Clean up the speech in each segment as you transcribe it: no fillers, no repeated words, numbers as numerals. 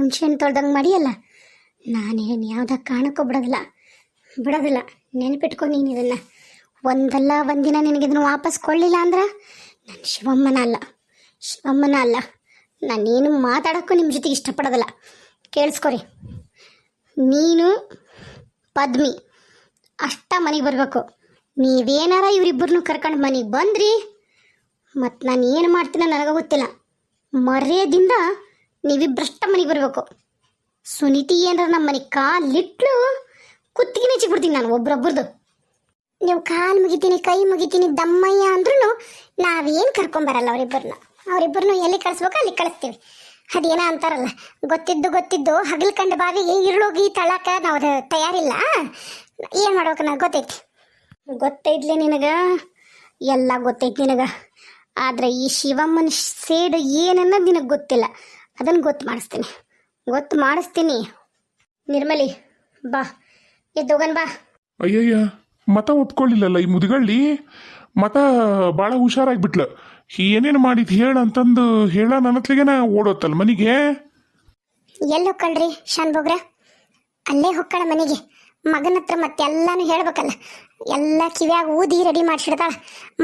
ಹುಣ್ಸೆ ಹಣ್ಣು ತೊಳ್ದಂಗೆ ಮಾಡಿಯಲ್ಲ, ನಾನೇನು ಯಾವುದ ಕಾರಣಕ್ಕೂ ಬಿಡೋದಿಲ್ಲ. ನೆನಪಿಟ್ಕೊ ನೀನು ಇದನ್ನು. ಒಂದಲ್ಲ ಒಂದಿನ ನಿನಗಿದನ್ನು ವಾಪಸ್ ಕೊಳ್ಳಿಲ್ಲ ಅಂದ್ರೆ ನಾನು ಶಿವಮ್ಮನ ಅಲ್ಲ. ನಾನೇನು ಮಾತಾಡೋಕ್ಕೂ ನಿಮ್ಮ ಜೊತೆಗೆ ಇಷ್ಟಪಡೋದಿಲ್ಲ. ಕೇಳಿಸ್ಕೊರಿ, ನೀನು ಪದ್ಮಿ ಅಷ್ಟ ಮನೆಗೆ ಬರಬೇಕು. ನೀವೇನಾರ ಇವರಿಬ್ಬರನ್ನೂ ಕರ್ಕೊಂಡು ಮನೆಗೆ ಬಂದ್ರಿ ಮತ್ತು ನಾನು ಏನು ಮಾಡ್ತೀನೋ ನನಗೆ ಗೊತ್ತಿಲ್ಲ. ಮರ್ಯಾದಿಂದ ನೀವಿಬ್ಬರಷ್ಟ ಮನೆಗೆ ಬರಬೇಕು. ಸುನೀತಿ ಏನಾರ ನಮ್ಮ ಮನೆಗೆ ಕಾಲಿಟ್ಲು ಕುತ್ತಿಗೆ ಚಿಕ್ಬಿಡ್ತೀನಿ ನಾನು ಒಬ್ರೊಬ್ರದ್ದು. ನೀವು ಕಾಲು ಮುಗಿತೀನಿ, ಕೈ ಮುಗಿತೀನಿ, ದಮ್ಮಯ್ಯ ಅಂದ್ರೂ ನಾವೇನು ಕರ್ಕೊಂಬರಲ್ಲ ಅವರಿಬ್ಬರನ್ನು ಎಲ್ಲಿ ಕಳಿಸ್ಬೇಕು ಅಲ್ಲಿ ಕಳಿಸ್ತೀವಿ. ಅದೇನೋ ಅಂತಾರಲ್ಲ, ಗೊತ್ತಿದ್ದು ಹಗಲು ಕಂಡ ಬಾವಿಗೆ ಇರುಳೋಗಿ ತಳಕ ನಾವು ತಯಾರಿಲ್ಲ. ಏನು ಮಾಡ್ಬೇಕು ನನಗೆ ಗೊತ್ತೈತ್ಲಿ ನಿನಗೆ, ಎಲ್ಲ ಗೊತ್ತೈತಿ ನಿನಗೆ. ಆದರೆ ಈ ಶಿವಮ್ಮನ ಸೇಡು ಏನನ್ನೋದು ನಿನಗೆ ಗೊತ್ತಿಲ್ಲ. ಅದನ್ನು ಗೊತ್ತು ಮಾಡಿಸ್ತೀನಿ. ನಿರ್ಮಲಿ ಬಾ, ಎದ್ದೋಗನ್ ಬಾ. ಅಯ್ಯಯ್ಯ, ಮತ ಒತ್ಕೊಳ್ಳಿಲ್ಲಲ್ಲ ಈ ಮುದುಗಳ್ಳಿ. ಮತ ಭಾಳ ಹುಷಾರಾಗಿಬಿಟ್ಲು. ಏನೇನು ಮಾಡಿದ್ದು ಹೇಳಂತಂದು ನನ್ನತ್ಲಿಗೆನ ಓಡೋತ್ತಲ್ಲ ಮನೆಗೆ. ಎಲ್ಲಿ ಹೊಕ್ಕಳ್ರಿ ಶಾನ್ಭೋಗ್ರ? ಅಲ್ಲೇ ಹೊಕ್ಕಳ ಮನೆಗೆ. ಮಗನ ಹತ್ರ ಮತ್ತೆಲ್ಲಾನು ಹೇಳ್ಬೇಕಲ್ಲ. ಎಲ್ಲ ಕಿವ್ಯಾಗ ಊದಿ ರೆಡಿ ಮಾಡಿಸಿಡ್ತಾಳ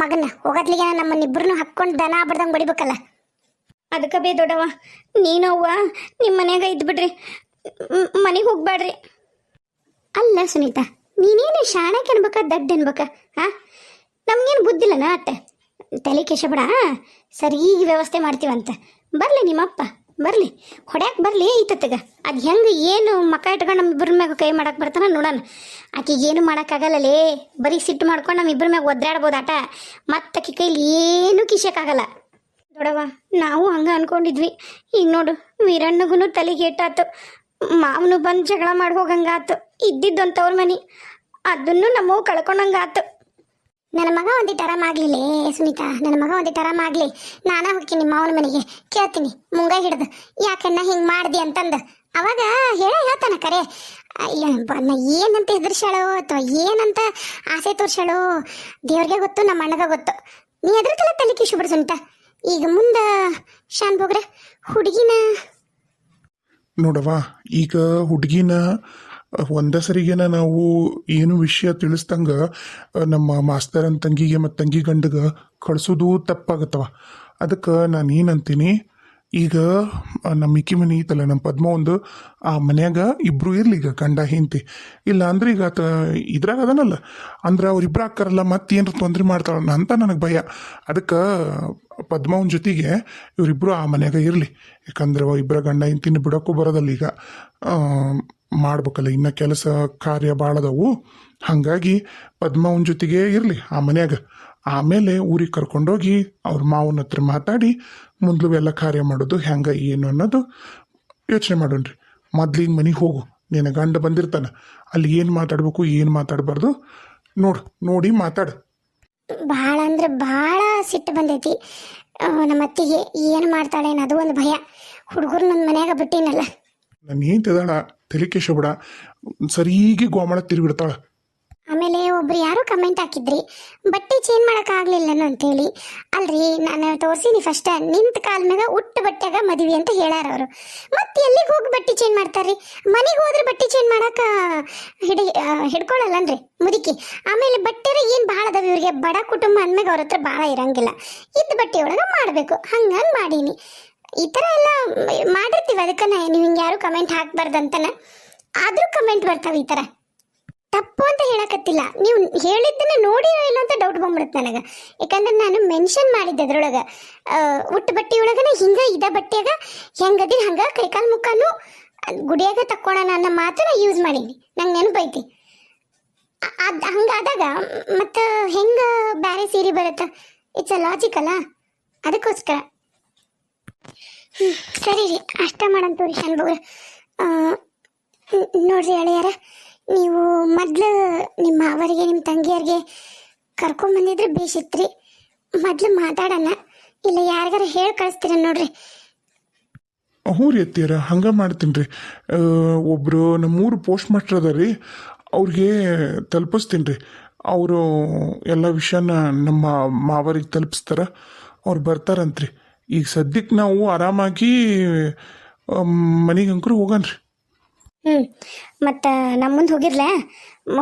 ಮಗನ. ಹೋಗೋದ್ಲಿಗೆ ನಮ್ಮನ್ನಿಬ್ಬರನ್ನು ಹಾಕ್ಕೊಂಡು ದನ ಬಡ್ದಂಗೆ ಬಡಿಬೇಕಲ್ಲ. ಅದಕ್ಕೆ ಬೇ ದೊಡ್ಡವ, ನೀನವ್ವ ನಿಮ್ಮ ಮನ್ಯಾಗ ಇದ್ಬಿಡ್ರಿ, ಮನೆಗೆ ಹೋಗ್ಬೇಡ್ರಿ. ಅಲ್ಲ ಸುನೀತಾ, ನೀನೇನು ಶಾಣಕ್ಕೆ ಅನ್ಬೇಕ ದಡ್ಡ ಅನ್ಬೇಕ? ಹಾಂ, ನಮ್ಗೇನು ಬುದ್ಧಿಲ್ಲನ ಅಟ್ಟ ತಲೆ ಕೆಶಬೇಡ. ಸರಿ, ಈಗ ವ್ಯವಸ್ಥೆ ಮಾಡ್ತೀವಂತ. ಬರಲಿ ನಿಮ್ಮಪ್ಪ, ಬರಲಿ ಹೊಡ್ಯಾಕೆ ಬರಲಿ ಐತತ್ತಗ. ಅದು ಹೆಂಗೆ ಏನು ಮಕ್ಕ ಇಟ್ಕೊಂಡು ನಮ್ಮಿಬ್ಬರ ಮ್ಯಾಗ ಕೈ ಮಾಡಕ್ಕೆ ಬರ್ತಾನ ನೋಡೋಣ. ಆಕೆಗೆ ಏನು ಮಾಡೋಕ್ಕಾಗಲ್ಲಲೇ, ಬರೀ ಸಿಟ್ಟು ಮಾಡ್ಕೊಂಡು ನಮ್ಮಿಬ್ಬರ ಮ್ಯಾಗ ಒದ್ದಾಡ್ಬೋದು ಆಟ. ಮತ್ತು ಆಕೆ ಕೈಲಿ ಏನೂ ಕಿಶಕ್ಕಾಗಲ್ಲ. ದೊಡವ, ನಾವು ಹಂಗೆ ಅಂದ್ಕೊಂಡಿದ್ವಿ. ಈಗ ನೋಡು, ವೀರಣ್ಣಗೂ ತಲೆಗೆ ಏಟಾತು, ಮಾವನು ಬಂದು ಜಗಳ ಮಾಡಿ ಹೋಗಂಗಾತು. ಇದ್ದಿದ್ದಂಥವ್ರ ಮನೆ ಅದನ್ನು ನಮ್ಮವು ಕಳ್ಕೊಂಡಂಗಾತು. ನನ್ನ ಮಗ ಒಂದಿಟ್ಟು ಆರಾಮಾಗ್ಲಿಲ್ಲೇ ಸುನೀತಾ, ನನ್ನ ಮಗ ಒಂದಿಟ್ಟು ಆರಾಮಾಗಲಿ. ನಾನಾ ಹೋಗ್ತೀನಿ ನಿಮ್ಮ ಅವನ ಮನೆಗೆ, ಕೇಳ್ತೀನಿ ಮುಂಗೈ ಹಿಡ್ದು ಯಾಕಣ್ಣ ಹಿಂಗೆ ಮಾಡ್ದಿ ಅಂತಂದು. ಅವಾಗ ಹೇಳ್ತಾನ ಕರೆ. ನಾ ಏನಂತ ಹೆದರ್ಸಾಳೋ ಅಥವಾ ಏನಂತ ಆಸೆ ತೋರ್ಸಾಳೋ ದೇವ್ರಿಗೆ ಗೊತ್ತು, ನಮ್ಮ ಅಣ್ಣಗ ಗೊತ್ತು. ನೀ ಎದ್ರಕಲ್ಲ ತಲೆ ಕಿಶುಬಿಡು ಸುನೀತಾ. ಈಗ ಮುಂದೆ ಶಾನ್ಭೋಗ್ರ ಹುಡುಗಿನ ನೋಡವ್ವ, ಈಗ ಹುಡುಗಿನ ಒಂದೇ ಸರಿಗೇನ ನಾವು ಏನು ವಿಷಯ ತಿಳಿಸ್ದಂಗ ನಮ್ಮ ಮಾಸ್ತರನ ತಂಗಿಗೆ ಮತ್ತು ತಂಗಿ ಗಂಡಗೆ ಕಳಿಸೋದು ತಪ್ಪಾಗತ್ತವ. ಅದಕ್ಕೆ ನಾನು ಏನಂತೀನಿ, ಈಗ ನಮ್ಮ ಮಿಕ್ಕಿ ಮನೆ ಐತಲ್ಲ, ನಮ್ಮ ಪದ್ಮ ಒಂದು ಆ ಮನ್ಯಾಗ ಇಬ್ಬರು ಇರಲಿ. ಈಗ ಗಂಡ ಹೆಂಡತಿ ಇಲ್ಲ ಅಂದ್ರೆ ಈಗ ಇದ್ರಾಗ ಅದನಲ್ಲ ಅಂದ್ರೆ ಅವ್ರಿಬ್ರು ಹಾಕಾರಲ್ಲ, ಮತ್ತೇನಾರು ತೊಂದರೆ ಮಾಡ್ತಾಳನ್ನ ಅಂತ ನನಗೆ ಭಯ. ಅದಕ್ಕೆ ಪದ್ಮವನ ಜೊತೆಗೆ ಇವರಿಬ್ಬರು ಆ ಮನ್ಯಾಗ ಇರಲಿ. ಯಾಕಂದ್ರೆ ಇಬ್ಬರ ಗಂಡ ಹೆಂಡತಿನ ಬಿಡೋಕ್ಕೂ ಬರೋದಲ್ಲ. ಈಗ ಮಾಡ್ಬೇಕಲ್ಲ, ಇನ್ನು ಕೆಲಸ ಕಾರ್ಯ ಭಾಳದವು. ಹಾಗಾಗಿ ಪದ್ಮವನ ಜೊತೆಗೆ ಇರಲಿ ಆ ಮನ್ಯಾಗ. ಆಮೇಲೆ ಊರಿಗೆ ಕರ್ಕೊಂಡೋಗಿ ಅವ್ರ ಮಾವನ ಹತ್ರ ಮಾತಾಡಿ ಮುಂದ್ಲು ಎಲ್ಲ ಕಾರ್ಯ ಮಾಡೋದು ಹೆಂಗೆ ಏನು ಅನ್ನೋದು ಯೋಚನೆ ಮಾಡೋಣ್ರಿ. ಮೊದ್ಲಿಗೆ ಮನೆಗೆ ಹೋಗು, ನಿನ್ನ ಗಂಡ ಬಂದಿರ್ತಾನೆ, ಅಲ್ಲಿ ಏನು ಮಾತಾಡ್ಬೇಕು ಏನು ಮಾತಾಡಬಾರ್ದು ನೋಡಿ ಮಾತಾಡು. ಭಾಳ ಅಂದ್ರೆ ಭಾಳ ಸಿಟ್ಟು ಬಂದೈತಿ ನಮ್ಮ ಅತ್ತಿಗೆ. ಏನು ಮಾಡ್ತಾಳೆ ಅದು ಒಂದು ಭಯ. ಹುಡುಗರು ನನ್ನ ಮನ್ಯಾಗ ಬಿಟ್ಟಿನಲ್ಲ. ನಾನು ಏನು ತಿದಾಳ ತಲೆ ಕೆಶಬೇಡ, ಸರಿಗೆ ಗೋಮಾಳ ತಿರುಗಿಡ್ತಾಳ. ಆಮೇಲೆ ಒಬ್ರು ಯಾರೋ ಕಮೆಂಟ್ ಹಾಕಿದ್ರಿ, ಬಟ್ಟೆ ಚೇಂಜ್ ಮಾಡೋಕ್ಕಾಗಲಿಲ್ಲನು ಅಂತೇಳಿ. ಅಲ್ರಿ, ನಾನು ತೋರಿಸಿನಿ ಫಸ್ಟ್ ನಿಂತ ಕಾಲ ಮ್ಯಾಗ ಉಟ್ಟು ಬಟ್ಟೆಗ ಮದುವೆ ಅಂತ ಹೇಳ್ಯಾರ ಅವರು. ಮತ್ತೆ ಎಲ್ಲಿಗೆ ಹೋಗಿ ಬಟ್ಟೆ ಚೇಂಜ್ ಮಾಡ್ತಾರ್ರಿ? ಮನೆಗೆ ಹೋದ್ರೆ ಬಟ್ಟೆ ಚೇಂಜ್ ಮಾಡಕ್ಕೆ ಹಿಡ್ಕೊಳ್ಳಲ್ಲನ್ರಿ ಮುದುಕಿ. ಆಮೇಲೆ ಬಟ್ಟೆರ ಏನು ಭಾಳ ಅದಾವ ಇವ್ರಿಗೆ, ಬಡ ಕುಟುಂಬ ಅಂದ್ಮ್ಯಾಗ ಅವ್ರ ಹತ್ರ ಭಾಳ ಇರಂಗಿಲ್ಲ. ಇದ್ದ ಬಟ್ಟೆ ಒಳಗೆ ಮಾಡಬೇಕು, ಹಂಗಂದು ಮಾಡೀನಿ. ಈ ಥರ ಎಲ್ಲ ಮಾಡಿರ್ತೀವಿ. ಅದಕ್ಕೆ ನೀವು ಹಿಂಗೆ ಯಾರು ಕಮೆಂಟ್ ಹಾಕ್ಬಾರ್ದಂತನ, ಆದರೂ ಕಮೆಂಟ್ ಬರ್ತಾವೆ ಈ ಥರ. ತಪ್ಪು ಅಂತ ಹೇಳಕತ್ತಿಲ್ಲ, ನೀವು ಹೇಳಿದ್ದನ್ನ ನೋಡಿರೋ ಇಲ್ಲ ಅಂತ ಡೌಟ್ ಬಂದ್ಬಿಡುತ್ತೆ ನನಗೆ. ಯಾಕಂದ್ರೆ ನಾನು ಮೆನ್ಷನ್ ಮಾಡಿದ್ದೆ ಅದ್ರೊಳಗೆ, ಉಟ್ಟು ಬಟ್ಟೆ ಒಳಗನ ಹಿಂಗೆ ಇದ ಬಟ್ಟೆಯಾಗ ಹೆಂಗದಿ ಹಂಗೆ ಕೈಕಾಲು ಮುಖನೂ ಗುಡಿಯಾಗ ತಕ್ಕೋಣ ಅನ್ನೋ ಮಾತನ್ನ ಯೂಸ್ ಮಾಡೀನಿ. ನಂಗೆ ನೆನಪೈತಿ. ಅದು ಹಂಗಾದಾಗ ಮತ್ತು ಹೆಂಗೆ ಬೇರೆ ಸೀರೆ ಬರುತ್ತೆ? ಇಟ್ಸ್ ಅ ಲಾಜಿಕಲ್ಲ. ಅದಕ್ಕೋಸ್ಕರ ಸರಿ ರೀ, ಅಷ್ಟ ಮಾಡಂತವ್ರಿ ಶಾನ್ಭೋಗ್ರ. ನೋಡ್ರಿ ಅಳಿಯಾರ, ನೀವು ಮೊದಲು ನಿಮ್ಮ ಅವರಿಗೆ ನಿಮ್ಮ ತಂಗಿಯರಿಗೆ ಕರ್ಕೊಂಬಂದಿದ್ರೆ ಬೇಸಿತ್ರಿ. ಮೊದಲು ಮಾತಾಡೋಣ, ಇಲ್ಲ ಯಾರಿಗಾರ ಹೇಳಿ ಕಳಿಸ್ತೀರ ನೋಡ್ರಿ. ಹ್ಞೂ ರೀ ಅತ್ತಿಯರ, ಹಂಗೆ ಮಾಡ್ತೀನಿ ರೀ. ಒಬ್ಬರು ನಮ್ಮೂರು ಪೋಸ್ಟ್ ಮಾಸ್ಟರ್ ಅದ ರೀ, ಅವ್ರಿಗೆ ತಲುಪಿಸ್ತೀನಿ ರೀ. ಅವರು ಎಲ್ಲ ವಿಷಯನ ನಮ್ಮ ಮಾವರಿಗೆ ತಲುಪಿಸ್ತಾರ, ಅವ್ರು ಬರ್ತಾರಂತ್ರಿ. ಈಗ ಸದ್ಯಕ್ಕೆ ನಾವು ಆರಾಮಾಗಿ ಮನೆಗೆ ಅಂಕರು ಹೋಗನ್ರಿ. ಹ್ಞೂ ಮತ್ತು ನಮ್ಮ ಮುಂದೆ ಹೋಗಿರ್ಲೆ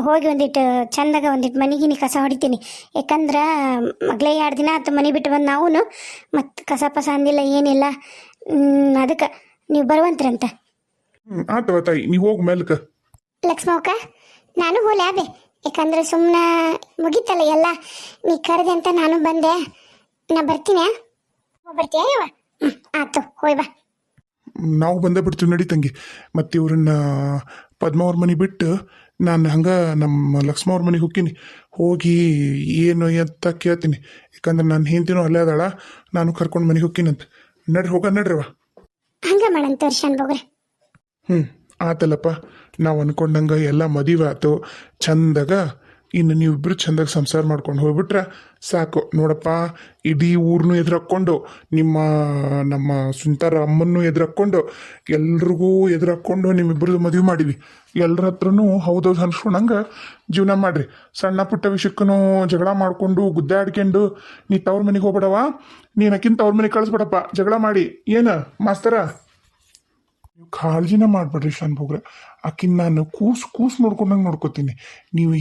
ಹೋಗಿ ಒಂದಿಟ್ಟು ಚಂದಾಗ ಒಂದಿಟ್ಟು ಮನೆಗಿನಿ ಕಸ ಹೊಡಿತೀನಿ. ಯಾಕಂದ್ರೆ ಮಗಳೇ 2 ದಿನ ಆಯ್ತು ಮನೆ ಬಿಟ್ಟು ಬಂದು ನಾವು ಮತ್ತು ಕಸ ಪಸ ಅಂದಿಲ್ಲ ಏನಿಲ್ಲ. ಅದಕ್ಕೆ ನೀವು ಬರುವಂತ್ರಂತ. ಆತವ ತಾಯಿ, ನೀವು ಹೋಗಿ ಮೆಲ್ಕ. ಲಕ್ಷ್ಮವ್ಕ ನಾನು ಹೋಲೆ ಅಬೆ, ಯಾಕಂದ್ರೆ ಸುಮ್ಮನೆ ಮುಗೀತಲ್ಲ ಎಲ್ಲ. ನೀ ಕರೆದೆ ಅಂತ ನಾನು ಬಂದೆ. ನಾ ಬರ್ತೀನಿ. ಬರ್ತೀಯ ಯವ್ವ? ಹ್ಞೂ ಆಯ್ತು, ಹೋಯ್ ಬಾ. ನಾವು ಬಂದೇ ಬಿಡ್ತೀವಿ ನಡಿ ತಂಗಿ. ಮತ್ತು ಇವ್ರನ್ನ ಪದ್ಮ ಅವ್ರ ಮನೆ ಬಿಟ್ಟು ನಾನು ಹಂಗೆ ನಮ್ಮ ಲಕ್ಷ್ಮ ಅವ್ರ ಮನೆಗೆ ಹೋಗ್ತೀನಿ. ಹೋಗಿ ಏನು ಅಂತ ಕೇಳ್ತೀನಿ. ಯಾಕಂದ್ರೆ ನಾನು ಹೆಂಡ್ತಿನೂ ಅಲ್ಲೇ ಅದಾಳ, ನಾನು ಕರ್ಕೊಂಡು ಮನೆಗೆ ಹೋಗ್ತೀನಂತ. ನಡ್ರಿವ. ಹಂಗೆ ಮಾಡಂತವ್ರಿ ಶಾನ್ ಬೋಗ್ರೆ. ಆತಲ್ಲಪ್ಪ, ನಾವು ಅನ್ಕೊಂಡಂಗೆ ಎಲ್ಲ ಮದುವೆ ಆಯ್ತು ಚಂದಾಗ. ಇನ್ನು ನೀವಿಬ್ಬರು ಚಂದಾಗ ಸಂಸಾರ ಮಾಡ್ಕೊಂಡು ಹೋಗ್ಬಿಟ್ರೆ ಸಾಕು ನೋಡಪ್ಪ. ಇಡೀ ಊರನ್ನೂ ಎದುರಾಕ್ಕೊಂಡು, ನಮ್ಮ ಸುಂತಾರ ಅಮ್ಮನ್ನು ಎದುರಾಕ್ಕೊಂಡು, ಎಲ್ರಿಗೂ ಎದುರಾಕ್ಕೊಂಡು ನಿಮ್ಮಿಬ್ಬರದು ಮದುವೆ ಮಾಡಿವಿ. ಎಲ್ಲರ ಹತ್ರನೂ ಹೌದೌದು ಅನ್ಸ್ಕೊಂಡಂಗೆ ಜೀವನ ಮಾಡ್ರಿ. ಸಣ್ಣ ಪುಟ್ಟ ವಿಷಯಕ್ಕೂ ಜಗಳ ಮಾಡಿಕೊಂಡು ಗುದ್ದಾಡ್ಕೊಂಡು ನೀ ತವ್ರ ಮನೆಗೆ ಹೋಗ್ಬೇಡವ. ನೀನು ಅಕ್ಕಿಂತ ಅವ್ರ ಮನೆಗೆ ಕಳಿಸ್ಬೇಡಪ್ಪ ಜಗಳ ಮಾಡಿ. ಏನ ಮಾಸ್ತರ, ನೀವು ಕಾಳಜಿನ ಮಾಡ್ಬೇಡ್ರಿ ಶಾನ್ ಭೋಗ್ರೆ. ಆಕಿನ ನಾನು ಕೂಸು ನೋಡ್ಕೊಂಡಂಗೆ ನೋಡ್ಕೋತೀನಿ. ನೀವು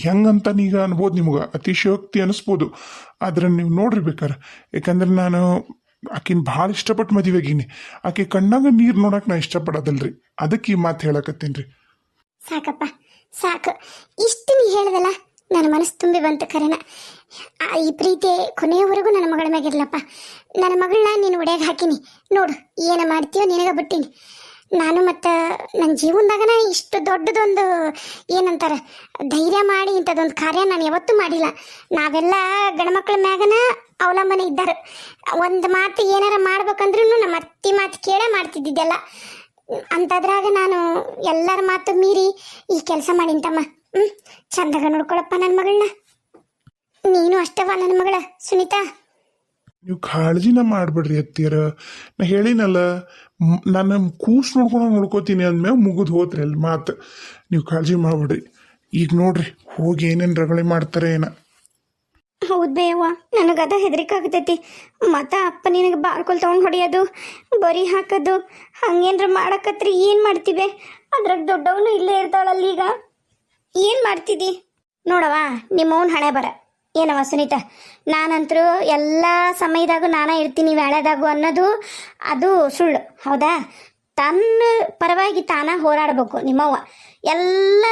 ಹೆಂಗಂತ ನೀಗ ಅನ್ಬೋದು, ನಿಮ್ಗೆ ಅತಿಶಯೋಕ್ತಿ ಅನಿಸ್ಬೋದು. ಆದ್ರೆ ನೀವು ನೋಡ್ರಿ ಬೇಕಾರೆ. ಯಾಕಂದ್ರೆ ನಾನು ಆಕಿನ ಭಾಳ ಇಷ್ಟಪಟ್ಟು ಮದುವೆಗೀನಿ. ಆಕೆ ಕಣ್ಣಾಗ ನೀರು ನೋಡಕ್ಕೆ ನಾ ಇಷ್ಟಪಡೋದಲ್ರಿ. ಅದಕ್ಕೆ ಈ ಮಾತು ಹೇಳಕತ್ತೀನಿ ರೀ. ಸಾಕಪ್ಪ ಸಾಕು, ಇಷ್ಟು ನೀ ಹೇಳ್ದಲ್ಲ ನನ್ನ ಮನಸ್ಸು ತುಂಬಿ ಬಂತು ಕರೆನ. ಈ ಪ್ರೀತಿ ಕೊನೆಯವರೆಗೂ ನನ್ನ ಮಗಳ ಮ್ಯಾಗಿರ್ಲಪ್ಪ. ನನ್ನ ಮಗಳನ್ನ ನೀನು ಒಡೆಯಾಗ ಹಾಕಿನಿ ನೋಡು, ಏನು ಮಾಡ್ತೀಯೋ ನಿನಗೆ ಬಿಟ್ಟೀನಿ. ನಾನು ಮತ್ತು ನನ್ನ ಜೀವನದಾಗನ ಇಷ್ಟು ದೊಡ್ಡದೊಂದು ಏನಂತಾರೆ ಧೈರ್ಯ ಮಾಡಿ ಇಂಥದ್ದೊಂದು ಕಾರ್ಯ ನಾನು ಯಾವತ್ತೂ ಮಾಡಿಲ್ಲ. ನಾವೆಲ್ಲ ಗಂಡ್ಮಕ್ಳ ಮ್ಯಾಗನ ಅವಲಂಬನೆ ಇದ್ದಾರೆ. ಒಂದು ಮಾತು ಏನಾರ ಮಾಡ್ಬೇಕಂದ್ರೂ ನಮ್ಮ ಅತ್ತಿ ಮಾತು ಕೇಳೇ ಮಾಡ್ತಿದ್ದಿದ್ದೆಲ್ಲ. ಅಂಥದ್ರಾಗ ನಾನು ಎಲ್ಲರ ಮಾತು ಮೀರಿ ಈ ಕೆಲಸ ಮಾಡಿಂತಮ್ಮ. ಚಂದಾಗ ನೋಡ್ಕೊಳಪ್ಪ ನನ್ನ ಮಗಳನ್ನ. ನೀನು ಅಷ್ಟವ ನನ್ನ ಮಗಳ ಸುನೀತಾ. ನೀವು ಕಾಳಜಿನ ಮಾಡ್ಬೇಡ್ರಿ ಅತ್ತಿಯರ. ನಾ ಹೇಳಿನಲ್ಲ, ನಾನು ಕೂಸು ನೋಡ್ಕೋತೀನಿ ಅಂದ್ಮೇಲೆ ಮುಗಿದು ಹೋತ್ರಿ ಅಲ್ಲಿ ಮಾತು. ನೀವು ಕಾಳಜಿ ಮಾಡ್ಬೇಡ್ರಿ. ಈಗ ನೋಡ್ರಿ ಹೋಗಿ ಏನೇನು ರಗಳೆ ಮಾಡ್ತಾರೆ ಏನ. ಹೌದು ಬೇವ, ನನಗದ ಹೆದರಿಕೆ ಆಗ್ತೈತಿ. ಮತ್ತು ಅಪ್ಪ ನಿನಗೆ ಬಾರ್ಕೊಲ್ ತೊಗೊಂಡು ಹೊಡೆಯೋದು, ಬರಿ ಹಾಕೋದು, ಹಂಗೇನ್ರ ಮಾಡಕತ್ರಿ ಏನು ಮಾಡ್ತೀವಿ? ಅದ್ರಾಗ ದೊಡ್ಡವನು ಇಲ್ಲೇ ಇರ್ತಾಳಲ್ಲ ಈಗ. ಏನು ಮಾಡ್ತಿದ್ದಿ ನೋಡವ, ನಿಮ್ಮವನ ಹಣೆ ಬರ ಏನವ ಸುನೀತಾ. ನಾನಂತರೂ ಎಲ್ಲ ಸಮಯದಾಗೂ ನಾನೇ ಇರ್ತೀನಿ ವೇಳೆದಾಗು ಅನ್ನೋದು ಅದು ಸುಳ್ಳು. ಹೌದಾ? ತನ್ನ ಪರವಾಗಿ ತಾನ ಹೋರಾಡಬೇಕು ನಿಮ್ಮವ್ವ. ಎಲ್ಲ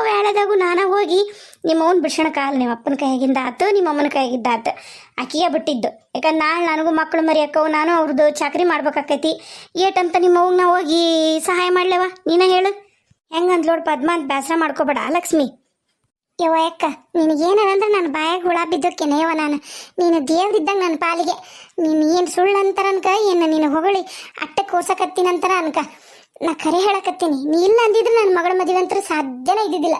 ವೇಳೆದಾಗೂ ನಾನ ಹೋಗಿ ನಿಮ್ಮವನ್ ಬಿಡ್ಸೋಣಕ್ಕಾಗಲ್ಲ. ನಿಮ್ಮ ಅಪ್ಪನ ಕೈಯಾಗಿಂದ ಆತು, ನಿಮ್ಮಮ್ಮನ ಕೈಯಾಗಿದ್ದ ಆತು. ಆಕಿಗೆ ಬಿಟ್ಟಿದ್ದು. ಯಾಕಂದ್ರೆ ನಾಳೆ ನನಗೂ ಮಕ್ಕಳು ಮರಿ ಅಕ್ಕವು, ನಾನು ಅವ್ರದ್ದು ಚಾಕರಿ ಮಾಡ್ಬೇಕಾಕೈತಿ. ಏಟಂತ ನಿಮ್ಮವ್ಗೆ ನಾವು ಹೋಗಿ ಸಹಾಯ ಮಾಡ್ಲೇವ? ನೀನ ಹೇಳು. ಹೆಂಗಂದ್ ನೋಡು ಪದ್ಮ ಅಂತ ಬೇಸರ ಮಾಡ್ಕೋಬೇಡ ಲಕ್ಷ್ಮಿ. ಯವ್ವ ಅಕ್ಕ, ನಿನಗೇನಂದ್ರೆ ನನ್ನ ಬಾಯಾಗ ಹುಳ ಬಿದ್ದೋಕ್ಕೇನೆ ಯವ್ವ ನಾನು. ನೀನು ದೇವ್ರಿದ್ದಂಗೆ ನನ್ನ ಪಾಲಿಗೆ. ನೀನು ಏನು ಸುಳ್ಳು ಅಂತಾರ ಅನ್ಕ, ಏನು ನೀನು ಹೊಗಳಿ ಅಟ್ಟೆ ಕೋಸಕತ್ತೀನಂತಾರ ಅನ್ಕ. ನಾ ಖರೆ ಹೇಳಕತ್ತೀನಿ. ನೀ ಇಲ್ಲ ಅಂದಿದ್ರೆ ನನ್ನ ಮಗಳ ಮದುವೆ ಅಂತ ಸಾಧ್ಯನೇ ಇದ್ದಿದ್ದಿಲ್ಲ.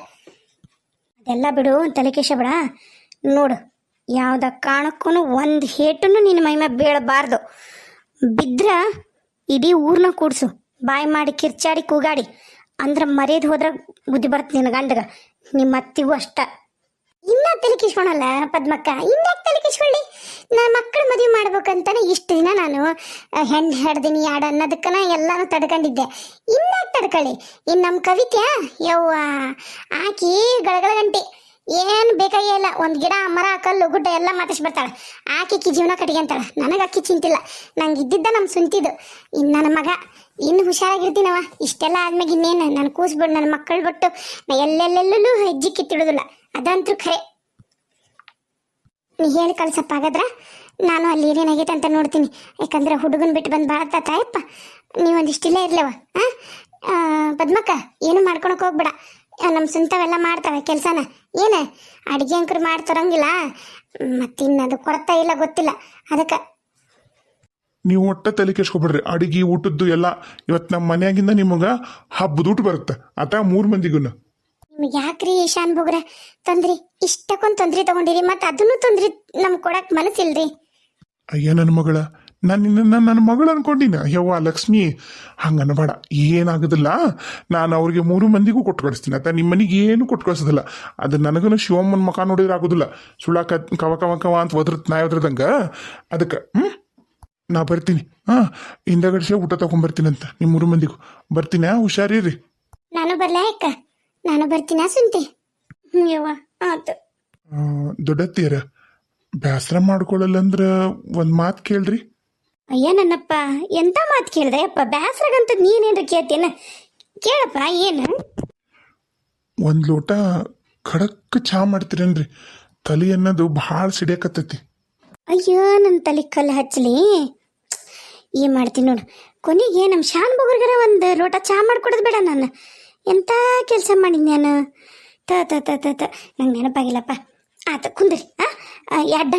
ಅದೆಲ್ಲ ಬಿಡು, ತಲೆಕೇಶ ಬೇಡ. ನೋಡು, ಯಾವ್ದ ಕಾರಣಕ್ಕೂ ಒಂದು ಹೇಟನ್ನು ನಿನ್ನ ಮೈಮೆ ಬೀಳಬಾರ್ದು. ಬಿದ್ರ ಇಡೀ ಊರ್ನ ಕೂಡ್ಸು, ಬಾಯಿ ಮಾಡಿ ಕಿರ್ಚಾಡಿ ಕೂಗಾಡಿ. ಅಂದ್ರೆ ಮರ್ಯಾದೆ ಹೋದ್ರೆ ಬುದ್ಧಿ ಬರ್ತದೆ ನಿನ್ನ ಗಂಡಗ. ನಿಮ್ಮ ಅತ್ತಿಗೂ ಅಷ್ಟ. ಇನ್ನ ತಲೆ ಕಿಸ್ಕೊಳಲ್ಲ ಪದ್ಮಕ್ಕ, ಇನ್ಯಾಕೆ ತಲೆ ಕಿಸ್ಕೊಳ್ಳಿ? ನನ್ನ ಮಕ್ಕಳ ಮದುವೆ ಮಾಡ್ಬೇಕಂತಾನೆ ಇಷ್ಟು ದಿನ ನಾನು ಹೆಣ್ಣು ಹಿಡ್ದಿನಿ ಯಾಡ ಅನ್ನೋದಕ್ಕನ ಎಲ್ಲಾನು ತಡ್ಕೊಂಡಿದ್ದೆ. ಇನ್ಯಾಕೆ ತಡ್ಕೊಳ್ಳಿ? ಇನ್ನು ನಮ್ಮ ಕವಿತೆ ಯವ್ವ ಆಕಿ ಗಳಗಳ ಗಂಟೆ ಏನು ಬೇಕಾಗೇ ಇಲ್ಲ. ಒಂದು ಗಿಡ ಮರ ಕಲ್ಲು ಗುಡ್ಡ ಎಲ್ಲ ಮಾತಾಡ್ಸಿ ಬರ್ತಾಳೆ. ಆಕಿಕ್ಕಿ ಜೀವನ ಕಟ್ಕೊಂತಾಳೆ. ನನಗೆ ಅಕ್ಕಿ ಚಿಂತಿಲ್ಲ. ನಂಗೆ ಇದ್ದಿದ್ದ ನಮ್ಮ ಸುಂತಿದ್ದು. ಇನ್ನು ನನ್ನ ಮಗ ಇನ್ನು ಹುಷಾರಾಗಿರ್ತೀನವ. ಇಷ್ಟೆಲ್ಲ ಆದ್ಮೇಲೆ ಇನ್ನೇನು ನಾನು ಕೂಸ್ಬಿಡು, ನನ್ನ ಮಕ್ಕಳು ಬಿಟ್ಟು ನಾ ಎಲ್ಲೆಲ್ಲೆಲ್ಲೂ ಹೆಜ್ಜೆ ಕಿತ್ತಿಡೋದಿಲ್ಲ. ಅದಂತೂ ಖರೆ. ನೀ ಹೇಳಿ ಕಳ್ಸಪ್ಪ. ಹಾಗಾದ್ರೆ ನಾನು ಅಲ್ಲಿ ಏನೇನಾಗೈತೆ ಅಂತ ನೋಡ್ತೀನಿ. ಯಾಕಂದ್ರೆ ಹುಡುಗನ ಬಿಟ್ಟು ಬಂದು ಭಾಳ ತಾಯಪ್ಪ. ನೀವೊಂದಿಷ್ಟಿಲ್ಲೇ ಇರ್ಲವ. ಪದ್ಮಕ್ಕ, ಏನು ಮಾಡ್ಕೊಳಕ್ಕೆ ಹೋಗ್ಬೇಡ. ನಮ್ಮ ಸ್ವಂತವೆಲ್ಲ ಮಾಡ್ತಾವೆ ಕೆಲಸನ. ಏನು ಅಡುಗೆ ಅಂಕರು ಮಾಡ್ತಾರಂಗಿಲ್ಲ. ಮತ್ತಿನ್ನದು ಕೊರತಾ ಇಲ್ಲ ಗೊತ್ತಿಲ್ಲ. ಅದಕ್ಕೆ ನೀವು ಒಟ್ಟ ತಲೆ ಕೆಡ್ಸ್ಕೊಬೇಡ್ರಿ. ಅಡಿಗೆ ಊಟದ್ದು ಎಲ್ಲ ಇವತ್ತು ನಮ್ಮ ಮನೆಯಾಗಿಂದ ನಿಮಗೆ ಹಬ್ಬದ ಊಟ ಬರುತ್ತೆ. ಆತ 3 ಮಂದಿಗೂ. ನಿಮ್ಗೆ ಯಾಕ್ರಿ ಶಾನ್ ಬೋಗ್ರೆ ತೊಂದ್ರಿ? ಇಷ್ಟಕ್ಕೊಂದು ತೊಂದ್ರೆ ತಗೊಂಡಿರಿ, ಮತ್ತು ಅದನ್ನು ತೊಂದ್ರೆ ನಮ್ಗೆ ಕೊಡಕ್ಕೆ ಮನಸ್ಸಿಲ್ರಿ. ಅಯ್ಯ ನನ್ನ ಮಗಳ, ನಾನು ನಿನ್ನ ನನ್ನ ಮಗಳು ಅನ್ಕೊಂಡಿನ. ಯವ್ವ ಲಕ್ಷ್ಮಿ, ಹಂಗೆ ಅನ್ಬೇಡ. ಏನಾಗೋದಿಲ್ಲ, ನಾನು ಅವ್ರಿಗೆ 3 ಮಂದಿಗೂ ಕೊಟ್ಟು ಕಳಿಸ್ತೀನಿ. ಆತ ನಿಮ್ಮ ಮನೆಗೆ ಏನು ಕೊಟ್ಟು ಕಳಿಸೋದಿಲ್ಲ. ಅದು ನನಗೂ ಶಿವಮ್ಮನ ಮುಖ ನೋಡಿದ್ರೆ ಆಗೋದಿಲ್ಲ. ಸುಳ್ಳ ಕವ ಕವ ಕವ ಅಂತ ಒದ್ರತ್ ನಾಯಿ ಒದ್ರದಂಗೆ. ಅದಕ್ಕೆ ನಾ ಬರ್ತೀನಿ ಹಾಂ ಹಿಂದಗಡಿಸೆ ಊಟ ತಗೊಂಬರ್ತೀನಂತ ನಿಮ್ಮ ಮೂರು ಮಂದಿಗೂ ಬರ್ತೀನಿ ಹುಷಾರಿರಿ. ನಾನು ಬರ್ಲಾ ಅಕ್ಕ? ನಾನು ಬರ್ತೀನ ಸುಂತಿ? ಯವ್ವ ಆತು. ದೊಡ್ಡತ್ತಿಯರ ಬೇಸರ ಮಾಡ್ಕೊಳ್ಳಲ್ಲ ಅಂದ್ರೆ ಒಂದು ಮಾತು ಕೇಳ್ರಿ. ಅಯ್ಯ ನನ್ನಪ್ಪ ಎಂತ ಮಾತು ಕೇಳ್ದೆ ಅಪ್ಪ? ಬ್ಯಾಸ್ರಾಗಂತ ನೀನೇನ್ರ ಕೇಳ್ತೇನ? ಕೇಳಪ್ಪ ಏನು? ಒಂದು ಲೋಟ ಖಡಕ್ ಚಹಾ ಮಾಡ್ತೀರೇನ್ರಿ? ತಲೆ ಅನ್ನೋದು ಭಾಳ ಸಿಡಿಯಕತ್ತೈತಿ. ಅಯ್ಯೋ ನನ್ನ ತಲೆ ಕಲ್ಲು ಹಚ್ಚಲಿ. ಏನು ಮಾಡ್ತೀನಿ ನೋಡು, ಕೊನೆಗೆ ನಮ್ಮ ಶಾನ್ ಬೊಗರ್ಗರ ಒಂದು ಲೋಟ ಚಹಾ ಮಾಡ್ಕೊಡೋದು ಬೇಡ. ನಾನು ಎಂಥ ಕೆಲಸ ಮಾಡಿದ್ನಿ ನಾನು. ನಂಗೆ ನೆನಪಾಗಿಲ್ಲಪ್ಪ. ಆತ ಕುಂದ್ರಿ. ಎರಡು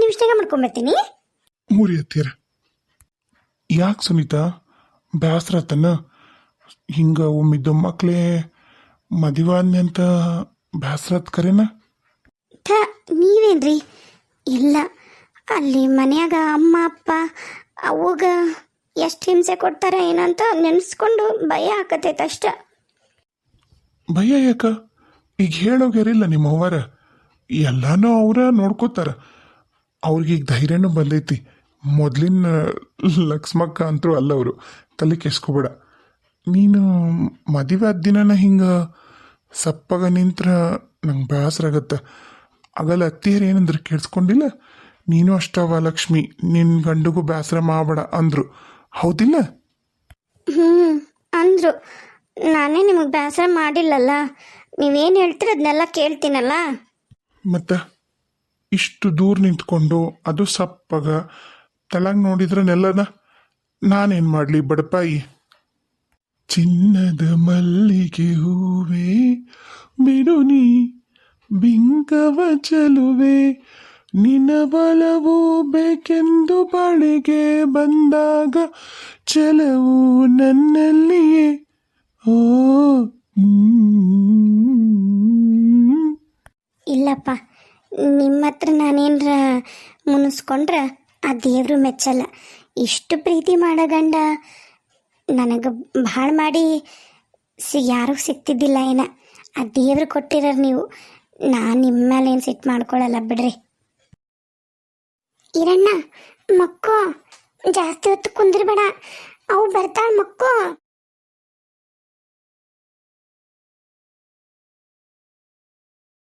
ನಿಮಿಷನಾಗ ಮಾಡ್ಕೊಂಬರ್ತೀನಿ. ಮೂರಿ ಅತ್ತಿಯರ ಯಾಕೆ ಸುನೀತಾ ಬೇಸರ ಆತನ? ಹಿಂಗೆ ಒಮ್ಮಿದ್ದ ಮಕ್ಕಳೇ ಮದುವೆ ಅಂತ ಬೇಸರ ಕರೆನಾ? ನೀವೇನ್ರಿ? ಇಲ್ಲ, ಅಲ್ಲಿ ಮನ್ಯಾಗ ಅಮ್ಮ ಅಪ್ಪ ಅವಾಗ ಎಷ್ಟು ಹಿಂಸೆ ಕೊಡ್ತಾರ ಏನಂತ ನೆನೆಸ್ಕೊಂಡು ಭಯ ಆಕತೈತೆ ಅಷ್ಟ. ಭಯ ಯಾಕ? ಈಗ ಹೇಳೋಗ್ಯಾರಿಲ್ಲ ನಿಮ್ಮ ಅವ್ವಾರ, ಎಲ್ಲಾನು ಅವರ ನೋಡ್ಕೋತಾರ. ಅವ್ರಿಗೀಗ ಧೈರ್ಯನೂ ಬಂದೈತಿ. ಮೊದಲಿನ ಲಕ್ಷ್ಮಕ್ಕ ಅಂತರೂ ಅಲ್ಲ ಅವರು, ತಲೆ ಕೆಸ್ಕೋಬೇಡ. ನೀನು ಮದುವೆ ಆದ ದಿನನ ಹಿಂಗೆ ಸಪ್ಪಗ ನಿಂತ್ರ ನಂಗೆ ಬೇಸರಾಗತ್ತೆ. ಆಗಲ್ಲ ಅತ್ತಿಯರು ಏನಂದ್ರೆ ಕೇಳಿಸ್ಕೊಂಡಿಲ್ಲ? ನೀನು ಅಷ್ಟವ ಲಕ್ಷ್ಮಿ, ನಿನ್ನ ಗಂಡಿಗೂ ಬೇಸರ ಮಾಡಬೇಡ ಅಂದರು, ಹೌದಿಲ್ಲ? ಅಂದ್ರು. ನಾನೇ ನಿಮಗೆ ಬೇಸರ ಮಾಡಿಲ್ಲಲ್ಲ. ನೀವೇನು ಹೇಳ್ತೀರ ಅದನ್ನೆಲ್ಲ ಕೇಳ್ತೀನಲ್ಲ. ಮತ್ತು ಇಷ್ಟು ದೂರ ನಿಂತ್ಕೊಂಡು ಅದು ಸಪ್ಪಗ ತೆಳಗೆ ನೋಡಿದ್ರೆ ನೆಲ್ಲನ ನಾನೇನು ಮಾಡಲಿ ಬಡಪಾಯಿ? ಚಿನ್ನದ ಮಲ್ಲಿಗೆ ಹೂವೇ ಬಿಡು ನೀ ಬಿಂಕವ ಚಲುವೆ, ನಿನ್ನ ಬಲವು ಬೇಕೆಂದು ಬಾಳಿಗೆ ಬಂದಾಗ ಚಲವು ನನ್ನಲ್ಲಿಯೇ. ಓ ಇಲ್ಲಪ್ಪ, ನಿಮ್ಮ ಹತ್ರ ನಾನೇನ್ರ ಮುನಿಸ್ಕೊಂಡ್ರೆ ಆ ದೇವರು ಮೆಚ್ಚಲ್ಲ. ಇಷ್ಟು ಪ್ರೀತಿ ಮಾಡೋ ಗಂಡ ನನಗೆ ಭಾಳ ಮಾಡಿ ಯಾರೂ ಸಿಗ್ತಿದ್ದಿಲ್ಲ ಏನ. ಆ ದೇವ್ರು ಕೊಟ್ಟಿರೋರು ನೀವು. ನಾನು ನಿಮ್ಮ ಮೇಲೆ ಏನು ಸಿಟ್ಟು ಮಾಡ್ಕೊಳ್ಳಲ್ಲ ಬಿಡ್ರಿ. ಇರಣ್ಣ ಮಕ್ಕೋ, ಜಾಸ್ತಿ ಹೊತ್ತು ಕುಂದ್ರಬೇಡ, ಅವು ಬರ್ತಾಳೆ ಮಕ್ಕೋ.